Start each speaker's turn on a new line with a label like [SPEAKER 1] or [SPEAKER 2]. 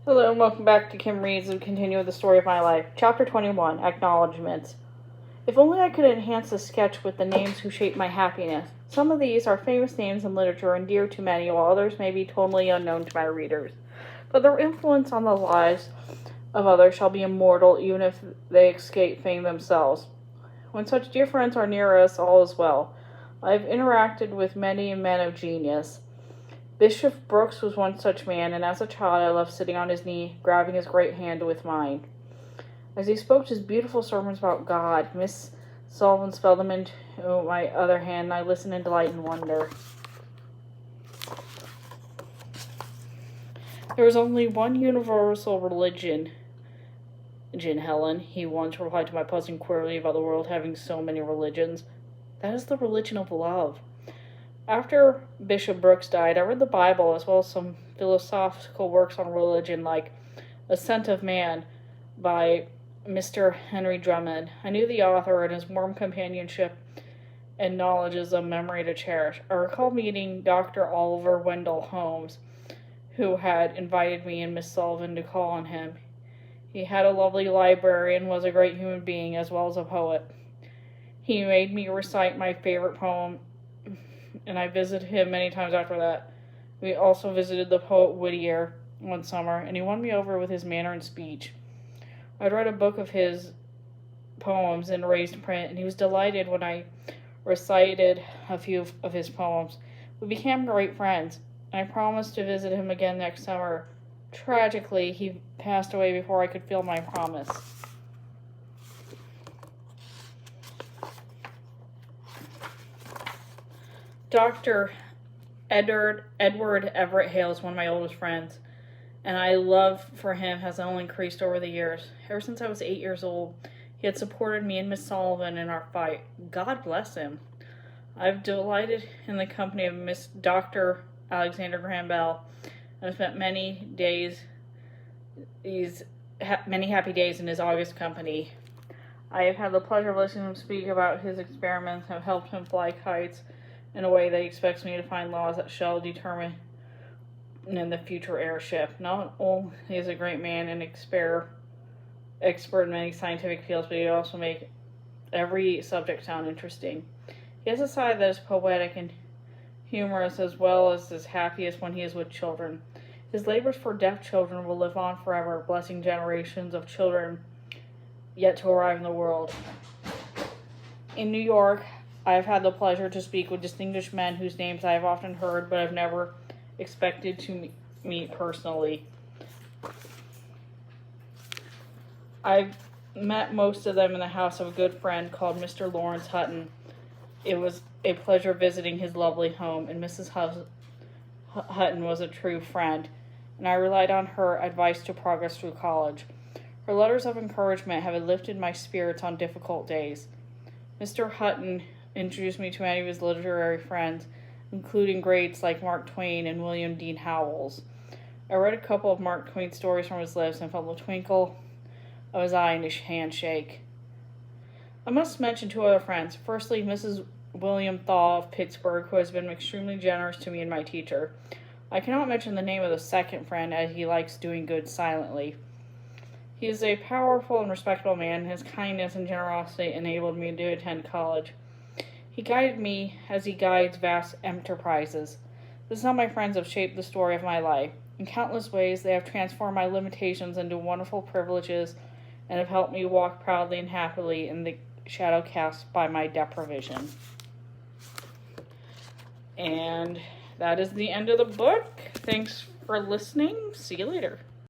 [SPEAKER 1] Hello and welcome back to Kim Reads and continue with the story of my life. Chapter 21, Acknowledgements. If only I could enhance the sketch with the names who shaped my happiness. Some of these are famous names in literature and dear to many, while others may be totally unknown to my readers. But their influence on the lives of others shall be immortal, even if they escape fame themselves. When such dear friends are near us, all is well. I have interacted with many men of genius. Bishop Brooks was one such man, and as a child I loved sitting on his knee, grabbing his great hand with mine. As he spoke his beautiful sermons about God, Miss Sullivan spelled them into my other hand, and I listened in delight and wonder. There is only one universal religion, Helen, he once replied to my puzzling query about the world having so many religions. That is the religion of love. After Bishop Brooks died, I read the Bible as well as some philosophical works on religion like Ascent of Man by Mr. Henry Drummond. I knew the author, and his warm companionship and knowledge is a memory to cherish. I recall meeting Dr. Oliver Wendell Holmes, who had invited me and Miss Sullivan to call on him. He had a lovely library and was a great human being as well as a poet. He made me recite my favorite poem, and I visited him many times after that. We also visited the poet Whittier one summer, and he won me over with his manner and speech. I'd read a book of his poems in raised print, and he was delighted when I recited a few of his poems. We became great friends, and I promised to visit him again next summer. Tragically, he passed away before I could feel my promise. Dr. Edward Everett Hale is one of my oldest friends, and my love for him has only increased over the years. Ever since I was 8 years old, he had supported me and Miss Sullivan in our fight. God bless him. I've delighted in the company of Miss Dr. Alexander Graham Bell, and I've spent many happy days in his august company. I have had the pleasure of listening to him speak about his experiments and have helped him fly kites in a way that he expects me to find laws that shall determine in the future airship. Not only is he a great man and expert in many scientific fields, but he also makes every subject sound interesting. He has a side that is poetic and humorous as well as happiest when he is with children. His labors for deaf children will live on forever, blessing generations of children yet to arrive in the world. In New York, I have had the pleasure to speak with distinguished men whose names I have often heard but have never expected to meet personally. I've met most of them in the house of a good friend called Mr. Lawrence Hutton. It was a pleasure visiting his lovely home, and Mrs. Hutton was a true friend, and I relied on her advice to progress through college. Her letters of encouragement have lifted my spirits on difficult days. Mr. Hutton introduced me to many of his literary friends, including greats like Mark Twain and William Dean Howells. I read a couple of Mark Twain stories from his lips and felt the twinkle of his eye and his handshake. I must mention two other friends. Firstly, Mrs. William Thaw of Pittsburgh, who has been extremely generous to me and my teacher. I cannot mention the name of the second friend, as he likes doing good silently. He is a powerful and respectable man, and his kindness and generosity enabled me to attend college. He guided me as he guides vast enterprises. This is how my friends have shaped the story of my life. In countless ways, they have transformed my limitations into wonderful privileges and have helped me walk proudly and happily in the shadow cast by my deprivation. And that is the end of the book. Thanks for listening. See you later.